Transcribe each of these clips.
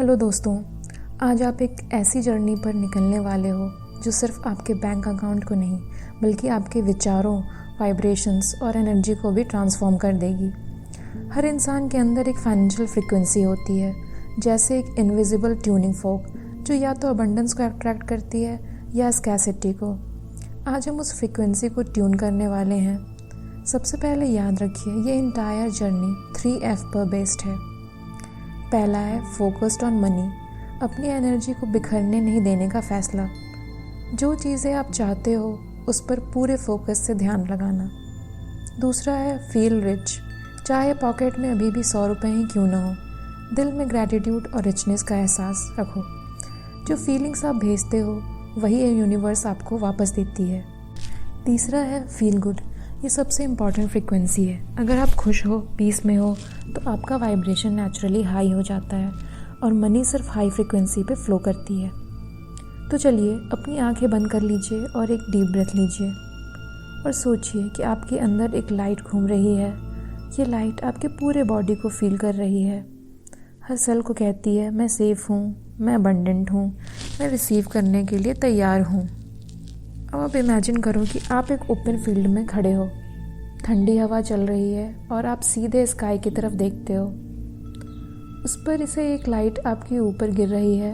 Hello दोस्तों, आज आप एक ऐसी जर्नी पर निकलने वाले हो जो सिर्फ आपके बैंक अकाउंट को नहीं बल्कि आपके विचारों, वाइब्रेशंस और एनर्जी को भी ट्रांसफॉर्म कर देगी। हर इंसान के अंदर एक फाइनेंशियल फ्रीक्वेंसी होती है, जैसे एक इनविजिबल ट्यूनिंग फोक जो या तो अबंडेंस को अट्रैक्ट करती है या स्कैसिटी को। आज हम उस फ्रीक्वेंसी को ट्यून करने वाले हैं। सबसे पहले याद रखिए, ये इंटायर जर्नी 3F पर बेस्ड है। पहला है फोकस्ड ऑन मनी, अपनी एनर्जी को बिखरने नहीं देने का फैसला। जो चीज़ें आप चाहते हो उस पर पूरे फोकस से ध्यान लगाना। दूसरा है फील रिच, चाहे पॉकेट में अभी भी 100 रुपये ही क्यों ना हो, दिल में ग्रैटिट्यूड और रिचनेस का एहसास रखो। जो फीलिंग्स आप भेजते हो वही यूनिवर्स आपको वापस देती है। तीसरा है फील गुड, ये सबसे इम्पॉर्टेंट फ्रीक्वेंसी है। अगर आप खुश हो, पीस में हो, तो आपका वाइब्रेशन नेचुरली हाई हो जाता है और मनी सिर्फ हाई फ्रीक्वेंसी पे फ्लो करती है। तो चलिए अपनी आंखें बंद कर लीजिए और एक डीप ब्रेथ लीजिए और सोचिए कि आपके अंदर एक लाइट घूम रही है। ये लाइट आपके पूरे बॉडी को फील कर रही है। हर सेल को कहती है मैं सेफ़ हूँ, मैं अबंडेंट हूँ, मैं रिसीव करने के लिए तैयार हूँ। अब आप इमेजिन करो कि आप एक ओपन फील्ड में खड़े हो, ठंडी हवा चल रही है और आप सीधे स्काई की तरफ देखते हो। उस पर इसे एक लाइट आपके ऊपर गिर रही है।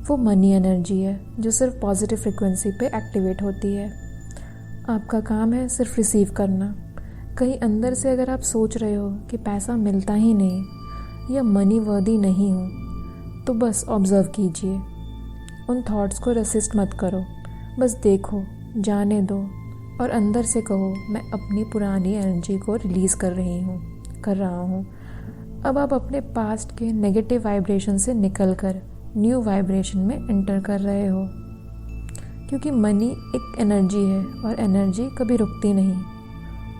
वो मनी एनर्जी है जो सिर्फ पॉजिटिव फ्रिक्वेंसी पे एक्टिवेट होती है। आपका काम है सिर्फ रिसीव करना। कहीं अंदर से अगर आप सोच रहे हो कि पैसा मिलता ही नहीं या मनी वर्दी नहीं हूँ, तो बस ऑब्जर्व कीजिए। उन थॉट्स को रेसिस्ट मत करो, बस देखो, जाने दो और अंदर से कहो मैं अपनी पुरानी एनर्जी को रिलीज़ कर रहा हूँ। अब आप अपने पास्ट के नेगेटिव वाइब्रेशन से निकलकर न्यू वाइब्रेशन में एंटर कर रहे हो, क्योंकि मनी एक एनर्जी है और एनर्जी कभी रुकती नहीं,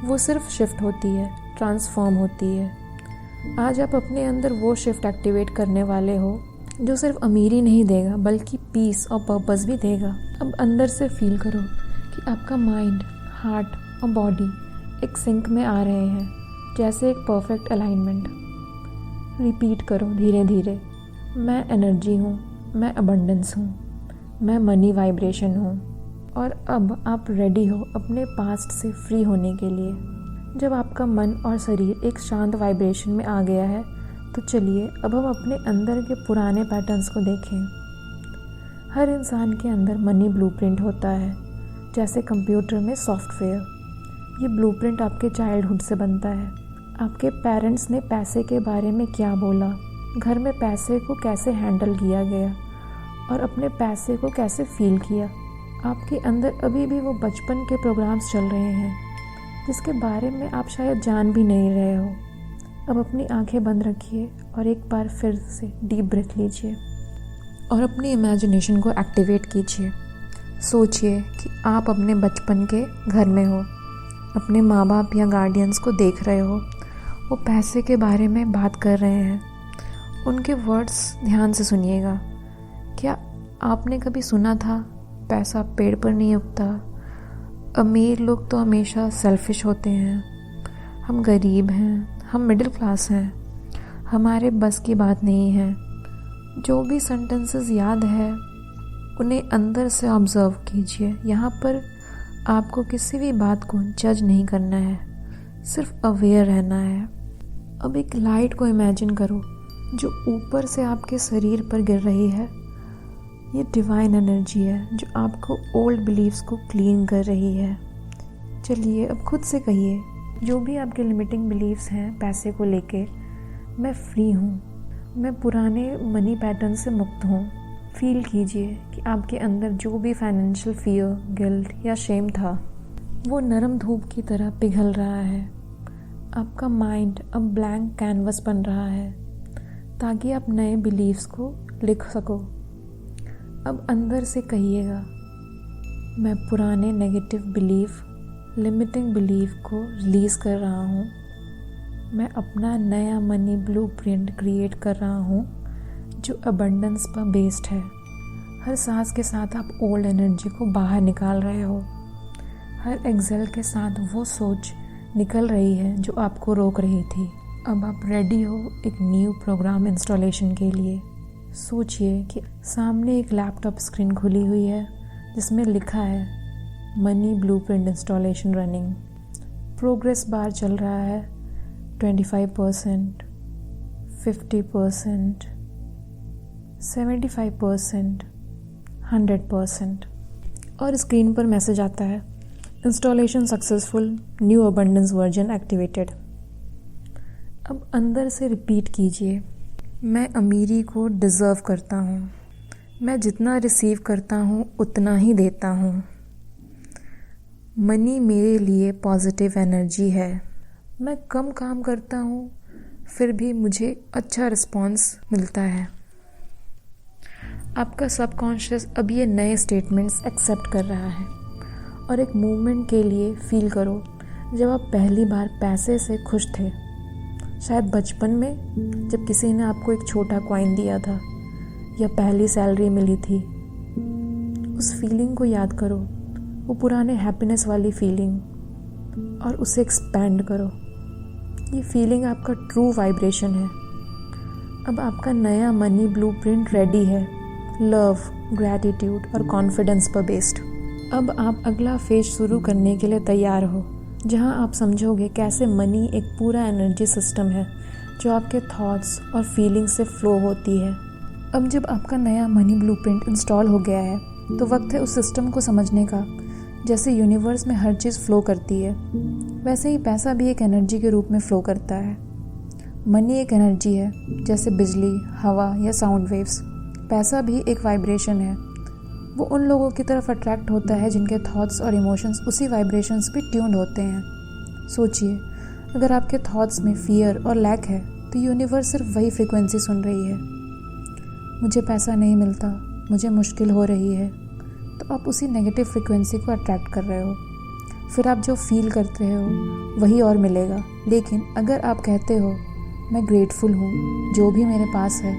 वो सिर्फ शिफ्ट होती है, ट्रांसफॉर्म होती है। आज आप अपने अंदर वो शिफ्ट एक्टिवेट करने वाले हो जो सिर्फ अमीरी नहीं देगा बल्कि पीस और पर्पस भी देगा। अब अंदर से फील करो कि आपका माइंड, हार्ट और बॉडी एक सिंक में आ रहे हैं, जैसे एक परफेक्ट अलाइनमेंट। रिपीट करो धीरे धीरे, मैं एनर्जी हूँ, मैं अबंडेंस हूँ, मैं मनी वाइब्रेशन हूँ। और अब आप रेडी हो अपने पास्ट से फ्री होने के लिए। जब आपका मन और शरीर एक शांत वाइब्रेशन में आ गया है, तो चलिए अब हम अपने अंदर के पुराने पैटर्न्स को देखें। हर इंसान के अंदर मनी ब्लूप्रिंट होता है, जैसे कंप्यूटर में सॉफ्टवेयर। ये ब्लूप्रिंट आपके चाइल्डहुड से बनता है। आपके पेरेंट्स ने पैसे के बारे में क्या बोला, घर में पैसे को कैसे हैंडल किया गया और अपने पैसे को कैसे फील किया। आपके अंदर अभी भी वो बचपन के प्रोग्राम्स चल रहे हैं जिसके बारे में आप शायद जान भी नहीं रहे हो। अब अपनी आंखें बंद रखिए और एक बार फिर से डीप ब्रेथ लीजिए और अपनी इमेजिनेशन को एक्टिवेट कीजिए। सोचिए कि आप अपने बचपन के घर में हो, अपने माँ बाप या गार्डियंस को देख रहे हो, वो पैसे के बारे में बात कर रहे हैं। उनके वर्ड्स ध्यान से सुनिएगा। क्या आपने कभी सुना था पैसा पेड़ पर नहीं उगता, अमीर लोग तो हमेशा सेल्फिश होते हैं, हम गरीब हैं, हम मिडिल क्लास हैं, हमारे बस की बात नहीं है। जो भी सेंटेंसेस याद है उन्हें अंदर से ऑब्जर्व कीजिए। यहाँ पर आपको किसी भी बात को जज नहीं करना है, सिर्फ अवेयर रहना है। अब एक लाइट को इमेजिन करो जो ऊपर से आपके शरीर पर गिर रही है। ये डिवाइन एनर्जी है जो आपको ओल्ड बिलीव्स को क्लीन कर रही है। चलिए अब खुद से कहिए, जो भी आपके लिमिटिंग बिलीव्स हैं पैसे को लेके, मैं फ्री हूँ, मैं पुराने मनी पैटर्न से मुक्त हूँ। फील कीजिए कि आपके अंदर जो भी फाइनेंशियल फियर, गिल्ट या शेम था, वो नरम धूप की तरह पिघल रहा है। आपका माइंड अब ब्लैंक कैनवस बन रहा है ताकि आप नए बिलीव्स को लिख सको। अब अंदर से कहिएगा, मैं पुराने नेगेटिव बिलीफ, लिमिटिंग बिलीफ को रिलीज़ कर रहा हूँ। मैं अपना नया मनी ब्लूप्रिंट क्रिएट कर रहा हूँ जो अबंडेंस पर बेस्ड है। हर सांस के साथ आप ओल्ड एनर्जी को बाहर निकाल रहे हो। हर एक्सेल के साथ वो सोच निकल रही है जो आपको रोक रही थी। अब आप रेडी हो एक न्यू प्रोग्राम इंस्टॉलेशन के लिए। सोचिए कि सामने एक लैपटॉप स्क्रीन खुली हुई है जिसमें लिखा है money blueprint installation running. Progress bar चल रहा है 25%, 50%, 75%, 100%। और स्क्रीन पर मैसेज आता है installation successful, new abundance version activated. अब अंदर से रिपीट कीजिए, मैं अमीरी को डिज़र्व करता हूँ। मैं जितना रिसीव करता हूँ उतना ही देता हूँ। मनी मेरे लिए पॉजिटिव एनर्जी है। मैं कम काम करता हूँ फिर भी मुझे अच्छा रिस्पॉन्स मिलता है। आपका सबकॉन्शियस अब ये नए स्टेटमेंट्स एक्सेप्ट कर रहा है। और एक मूवमेंट के लिए फील करो जब आप पहली बार पैसे से खुश थे। शायद बचपन में जब किसी ने आपको एक छोटा कॉइन दिया था या पहली सैलरी मिली थी। उस फीलिंग को याद करो, वो पुराने हैप्पीनेस वाली फीलिंग, और उसे एक्सपैंड करो। ये फीलिंग आपका ट्रू वाइब्रेशन है। अब आपका नया मनी ब्लूप्रिंट रेडी है, लव, ग्रैटिट्यूड और कॉन्फिडेंस पर बेस्ड। अब आप अगला फेज शुरू करने के लिए तैयार हो, जहां आप समझोगे कैसे मनी एक पूरा एनर्जी सिस्टम है जो आपके थॉट्स और फीलिंग्स से फ्लो होती है। अब जब आपका नया मनी ब्लूप्रिंट इंस्टॉल हो गया है तो वक्त है उस सिस्टम को समझने का। जैसे यूनिवर्स में हर चीज़ फ्लो करती है, वैसे ही पैसा भी एक एनर्जी के रूप में फ्लो करता है। मनी एक एनर्जी है, जैसे बिजली, हवा या साउंड वेव्स। पैसा भी एक वाइब्रेशन है। वो उन लोगों की तरफ अट्रैक्ट होता है जिनके थॉट्स और इमोशंस उसी वाइब्रेशंस पे ट्यून्ड होते हैं। सोचिए, अगर आपके थॉट्स में फियर और लैक है तो यूनिवर्स सिर्फ वही फ्रीक्वेंसी सुन रही है। मुझे पैसा नहीं मिलता, मुझे मुश्किल हो रही है, तो आप उसी नेगेटिव फ्रीक्वेंसी को अट्रैक्ट कर रहे हो। फिर आप जो फील करते हो वही और मिलेगा। लेकिन अगर आप कहते हो मैं ग्रेटफुल हूँ जो भी मेरे पास है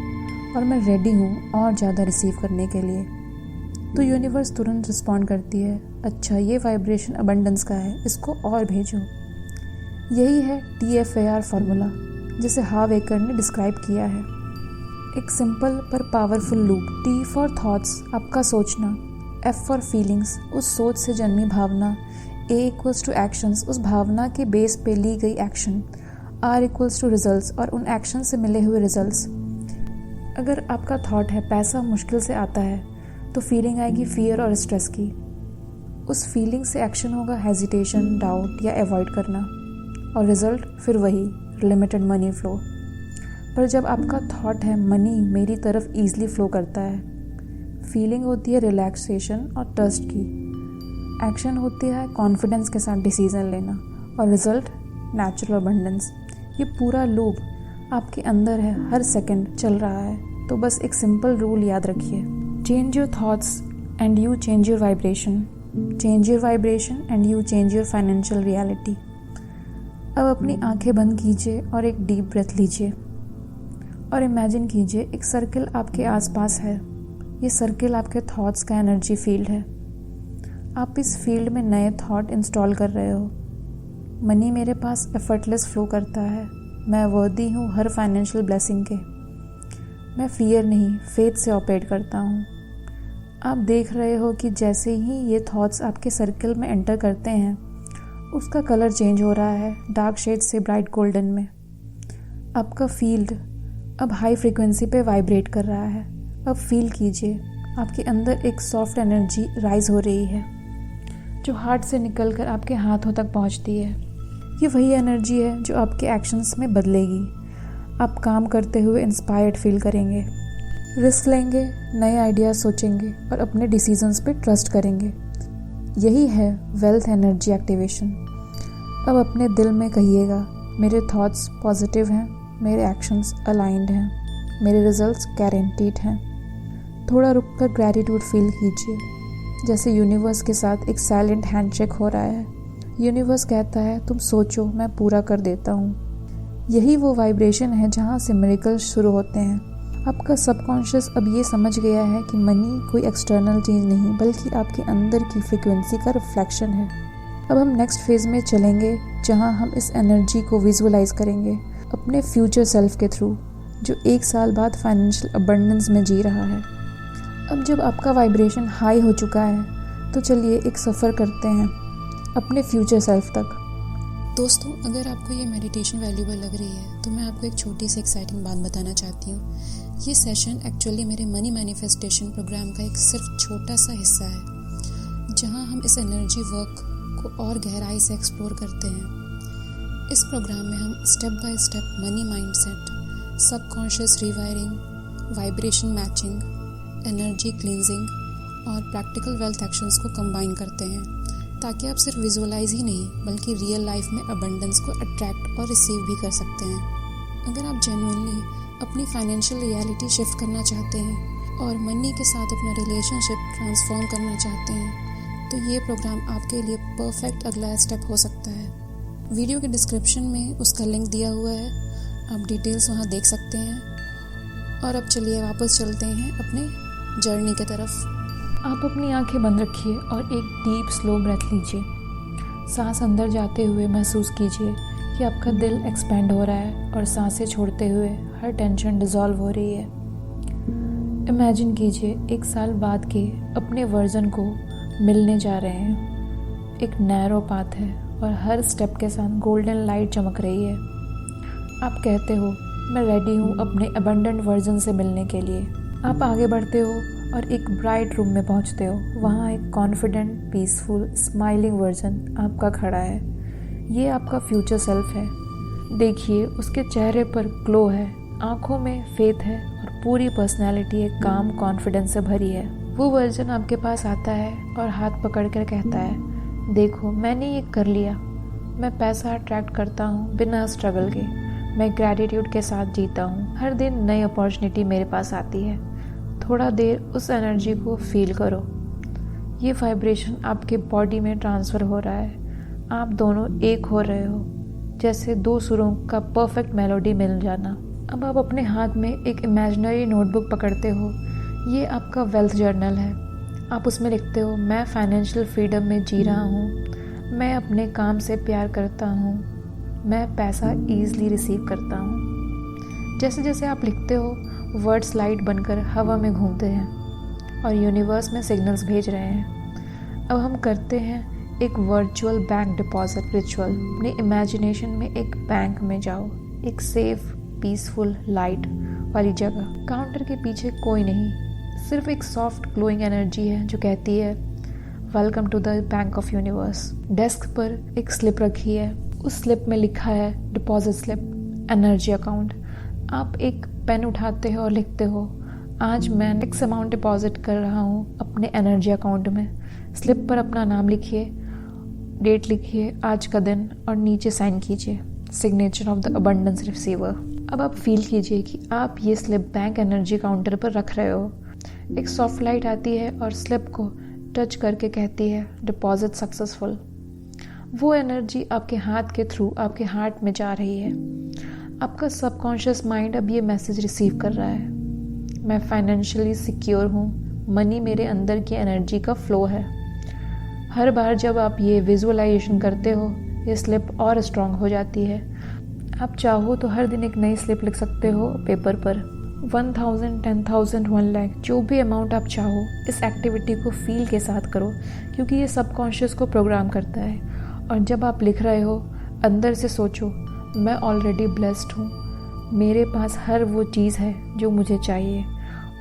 और मैं रेडी हूँ और ज़्यादा रिसीव करने के लिए, तो यूनिवर्स तुरंत रिस्पॉन्ड करती है, अच्छा ये वाइब्रेशन अबंडेंस का है, इसको और भेजो। यही है TFAR फार्मूला, जिसे हाव एकड़ ने डिस्क्राइब किया है। एक सिंपल पर powerful loop. T for thoughts, आपका सोचना। F फॉर फीलिंग्स, उस सोच से जन्मी भावना। A इक्वल्स टू एक्शंस, उस भावना के बेस पे ली गई action. R equals to results, और उन एक्शन से मिले हुए रिजल्ट्स। अगर आपका थॉट है पैसा मुश्किल से आता है, तो फीलिंग आएगी फियर और स्ट्रेस की। उस फीलिंग से एक्शन होगा हेजिटेशन, डाउट या अवॉइड करना, और रिजल्ट फिर वही लिमिटेड मनी फ्लो। पर जब आपका थॉट है मनी मेरी तरफ ईजिली फ्लो करता है, फीलिंग होती है रिलैक्सेशन और ट्रस्ट की, एक्शन होती है कॉन्फिडेंस के साथ डिसीजन लेना, और रिजल्ट नेचुरल अबंडेंस। ये पूरा लूप आपके अंदर है, हर सेकंड चल रहा है। तो बस एक सिंपल रूल याद रखिए, change your thoughts and you change your vibration. Change your vibration and you change your financial reality. अब अपनी आंखें बंद कीजिए और एक डीप ब्रेथ लीजिए और इमेजिन कीजिए एक सर्कल आपके आसपास है। ये सर्कल आपके थॉट्स का एनर्जी फील्ड है। आप इस फील्ड में नए थॉट इंस्टॉल कर रहे हो। मनी मेरे पास एफर्टलेस फ्लो करता है। मैं वर्दी हूँ हर फाइनेंशियल ब्लेसिंग के। मैं फियर नहीं, फेथ से ऑपरेट करता हूँ। आप देख रहे हो कि जैसे ही ये थॉट्स आपके सर्कल में एंटर करते हैं, उसका कलर चेंज हो रहा है, डार्क शेड से ब्राइट गोल्डन में। आपका फील्ड अब हाई फ्रीक्वेंसी पे वाइब्रेट कर रहा है। अब फील कीजिए, आपके अंदर एक सॉफ्ट एनर्जी राइज हो रही है, जो हार्ट से निकलकर आपके हाथों तक पहुँचती है। ये वही एनर्जी है जो आपके एक्शंस में बदलेगी। आप काम करते हुए इंस्पायर्ड फील करेंगे, रिस्क लेंगे, नए आइडियाज़ सोचेंगे और अपने डिसीजंस पे ट्रस्ट करेंगे। यही है वेल्थ एनर्जी एक्टिवेशन। अब अपने दिल में कहिएगा, मेरे थॉट्स पॉजिटिव हैं, मेरे एक्शंस अलाइंड हैं, मेरे रिजल्ट्स गारंटीड हैं। थोड़ा रुककर ग्रैटिट्यूड फील कीजिए, जैसे यूनिवर्स के साथ एक साइलेंट हैंडशेक हो रहा है। यूनिवर्स कहता है तुम सोचो, मैं पूरा कर देता हूँ। यही वो वाइब्रेशन है जहाँ से मिरेकल्स शुरू होते हैं। आपका सबकॉन्शियस अब ये समझ गया है कि मनी कोई एक्सटर्नल चीज़ नहीं, बल्कि आपके अंदर की फ्रीक्वेंसी का रिफ्लेक्शन है। अब हम नेक्स्ट फेज़ में चलेंगे, जहाँ हम इस एनर्जी को विजुअलाइज करेंगे अपने फ्यूचर सेल्फ के थ्रू, जो 1 साल बाद फाइनेंशियल अबंडेंस में जी रहा है। अब जब आपका वाइब्रेशन हाई हो चुका है तो चलिए एक सफ़र करते हैं अपने फ्यूचर सेल्फ तक। दोस्तों, अगर आपको ये मेडिटेशन वैल्यूबल लग रही है तो मैं आपको एक छोटी सी एक्साइटिंग बात बताना चाहती हूँ। ये सेशन एक्चुअली मेरे मनी मैनिफेस्टेशन प्रोग्राम का एक सिर्फ छोटा सा हिस्सा है, जहाँ हम इस एनर्जी वर्क को और गहराई से एक्सप्लोर करते हैं। इस प्रोग्राम में हम step by step money mindset, subconscious rewiring, vibration matching, energy cleansing और प्रैक्टिकल वेल्थ एक्शंस को कंबाइन करते हैं, ताकि आप सिर्फ विजुअलाइज ही नहीं बल्कि रियल लाइफ में अबंडेंस को अट्रैक्ट और रिसीव भी कर सकते हैं। अगर आप जेन्युइनली अपनी फाइनेंशियल रियलिटी शिफ्ट करना चाहते हैं और मनी के साथ अपना रिलेशनशिप ट्रांसफॉर्म करना चाहते हैं तो ये प्रोग्राम आपके लिए परफेक्ट अगला स्टेप हो सकता है। वीडियो के डिस्क्रिप्शन में उसका लिंक दिया हुआ है, आप डिटेल्स वहाँ देख सकते हैं। और अब चलिए वापस चलते हैं अपने जर्नी की तरफ। आप अपनी आंखें बंद रखिए और एक डीप स्लो ब्रेथ लीजिए। सांस अंदर जाते हुए महसूस कीजिए कि आपका दिल एक्सपैंड हो रहा है और सांसें छोड़ते हुए हर टेंशन डिज़ोल्व हो रही है। इमेजिन कीजिए 1 साल बाद के अपने वर्जन को मिलने जा रहे हैं। एक नैरो पाथ है और हर स्टेप के साथ गोल्डन लाइट चमक रही है। आप कहते हो, मैं रेडी हूँ अपने अबंडेंट वर्जन से मिलने के लिए। आप आगे बढ़ते हो और एक ब्राइट रूम में पहुँचते हो। वहाँ एक कॉन्फिडेंट, पीसफुल, स्माइलिंग वर्जन आपका खड़ा है। ये आपका फ्यूचर सेल्फ है। देखिए, उसके चेहरे पर ग्लो है, आँखों में फेथ है और पूरी पर्सनैलिटी एक काम कॉन्फिडेंस से भरी है। वो वर्जन आपके पास आता है और हाथ पकड़ कर कहता है, देखो मैंने ये कर लिया। मैं पैसा अट्रैक्ट करता हूँ बिना स्ट्रगल के। मैं ग्रैटिट्यूड के साथ जीता हूँ। हर दिन नई अपॉर्चुनिटी मेरे पास आती है। थोड़ा देर उस एनर्जी को फील करो। ये वाइब्रेशन आपके बॉडी में ट्रांसफ़र हो रहा है। आप दोनों एक हो रहे हो, जैसे 2 सुरों का परफेक्ट मेलोडी मिल जाना। अब आप अपने हाथ में एक इमेजिनरी नोटबुक पकड़ते हो। ये आपका वेल्थ जर्नल है। आप उसमें लिखते हो, मैं फाइनेंशियल फ्रीडम में जी रहा हूँ। मैं अपने काम से प्यार करता हूँ। मैं पैसा ईज़िली रिसीव करता हूँ। जैसे जैसे आप लिखते हो, वर्ड्स लाइट बनकर हवा में घूमते हैं और यूनिवर्स में सिग्नल्स भेज रहे हैं। अब हम करते हैं एक वर्चुअल बैंक डिपॉजिट रिचुअल। अपने इमेजिनेशन में एक बैंक में जाओ, एक सेफ, पीसफुल, लाइट वाली जगह। काउंटर के पीछे कोई नहीं, सिर्फ एक सॉफ्ट ग्लोइंग एनर्जी है जो कहती है, welcome to the Bank of Universe. Desk पर एक स्लिप रखी है। उस स्लिप में लिखा है डिपॉजिट स्लिप, एनर्जी अकाउंट। आप एक पेन उठाते हो और लिखते हो, आज मैं एक्स अमाउंट डिपॉजिट कर रहा हूँ अपने एनर्जी अकाउंट में। स्लिप पर अपना नाम लिखिए, डेट लिखिए, आज का दिन, और नीचे साइन कीजिए, signature of the abundance receiver. अब आप फील कीजिए कि आप ये स्लिप बैंक एनर्जी काउंटर पर रख रहे हो। एक सॉफ्ट लाइट आती है और स्लिप को टच करके कहती है, डिपॉजिट सक्सेसफुल। वो एनर्जी आपके हाथ के थ्रू आपके हार्ट में जा रही है। आपका सबकॉन्शियस माइंड अब ये मैसेज रिसीव कर रहा है, मैं फाइनेंशियली सिक्योर हूँ। मनी मेरे अंदर की एनर्जी का फ्लो है। हर बार जब आप ये विजुअलाइजेशन करते हो, ये स्लिप और स्ट्रांग हो जाती है। आप चाहो तो हर दिन एक नई स्लिप लिख सकते हो पेपर पर। 1000, 10,000, 1 लाख, जो भी अमाउंट आप चाहो। इस एक्टिविटी को फील के साथ करो, क्योंकि ये सबकॉन्शियस को प्रोग्राम करता है। और जब आप लिख रहे हो, अंदर से सोचो, मैं ऑलरेडी ब्लेस्ड हूँ। मेरे पास हर वो चीज़ है जो मुझे चाहिए,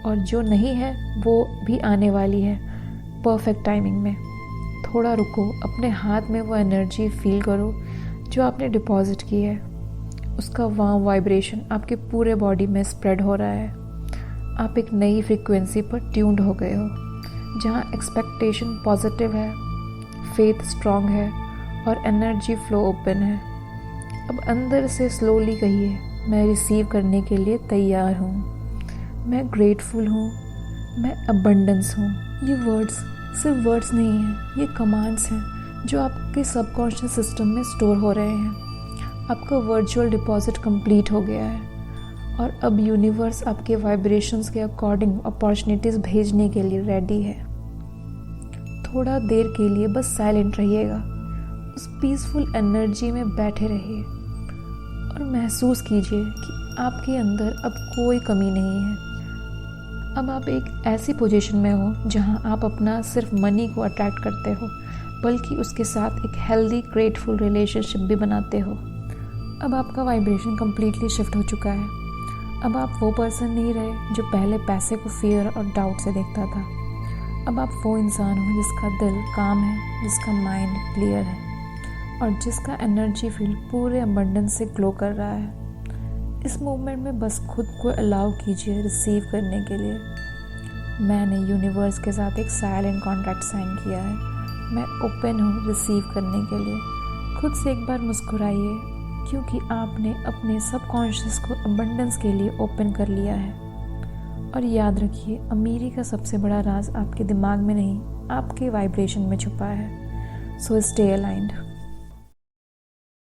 और जो नहीं है वो भी आने वाली है परफेक्ट टाइमिंग में। थोड़ा रुको, अपने हाथ में वो एनर्जी फील करो जो आपने डिपॉजिट की है। उसका वार्म वाइब्रेशन आपके पूरे बॉडी में स्प्रेड हो रहा है। आप एक नई फ्रीक्वेंसी पर ट्यून्ड हो गए हो, जहाँ एक्सपेक्टेशन पॉजिटिव है, फेथ स्ट्रांग है और एनर्जी फ्लो ओपन है। अब अंदर से स्लोली कहिए, मैं रिसीव करने के लिए तैयार हूँ, मैं ग्रेटफुल हूँ, मैं अबंडेंस हूँ। ये वर्ड्स सिर्फ वर्ड्स नहीं हैं, ये कमांड्स हैं जो आपके सबकॉन्शियस सिस्टम में स्टोर हो रहे हैं। आपका वर्चुअल डिपॉजिट कंप्लीट हो गया है और अब यूनिवर्स आपके वाइब्रेशंस के अकॉर्डिंग अपॉर्चुनिटीज़ भेजने के लिए रेडी है। थोड़ा देर के लिए बस साइलेंट रहिएगा, उस पीसफुल एनर्जी में बैठे रहिए और महसूस कीजिए कि आपके अंदर अब कोई कमी नहीं है। अब आप एक ऐसी पोजीशन में हो जहां आप अपना सिर्फ मनी को अट्रैक्ट करते हो, बल्कि उसके साथ एक हेल्दी ग्रेटफुल रिलेशनशिप भी बनाते हो। अब आपका वाइब्रेशन कम्प्लीटली शिफ्ट हो चुका है। अब आप वो पर्सन नहीं रहे जो पहले पैसे को फियर और डाउट से देखता था। अब आप वो इंसान हो जिसका दिल काम है, जिसका माइंड क्लियर है और जिसका एनर्जी फील्ड पूरे अबंडेंस से ग्लो कर रहा है। इस मूवमेंट में बस खुद को अलाउ कीजिए रिसीव करने के लिए। मैंने यूनिवर्स के साथ एक साइलेंट कॉन्ट्रैक्ट साइन किया है। मैं ओपन हूँ रिसीव करने के लिए। खुद से एक बार मुस्कुराइए, क्योंकि आपने अपने सबकॉन्शियस को अबंडेंस के लिए ओपन कर लिया है। और याद रखिए, अमीरी का सबसे बड़ा राज आपके दिमाग में नहीं, आपके वाइब्रेशन में छुपा है। So stay aligned.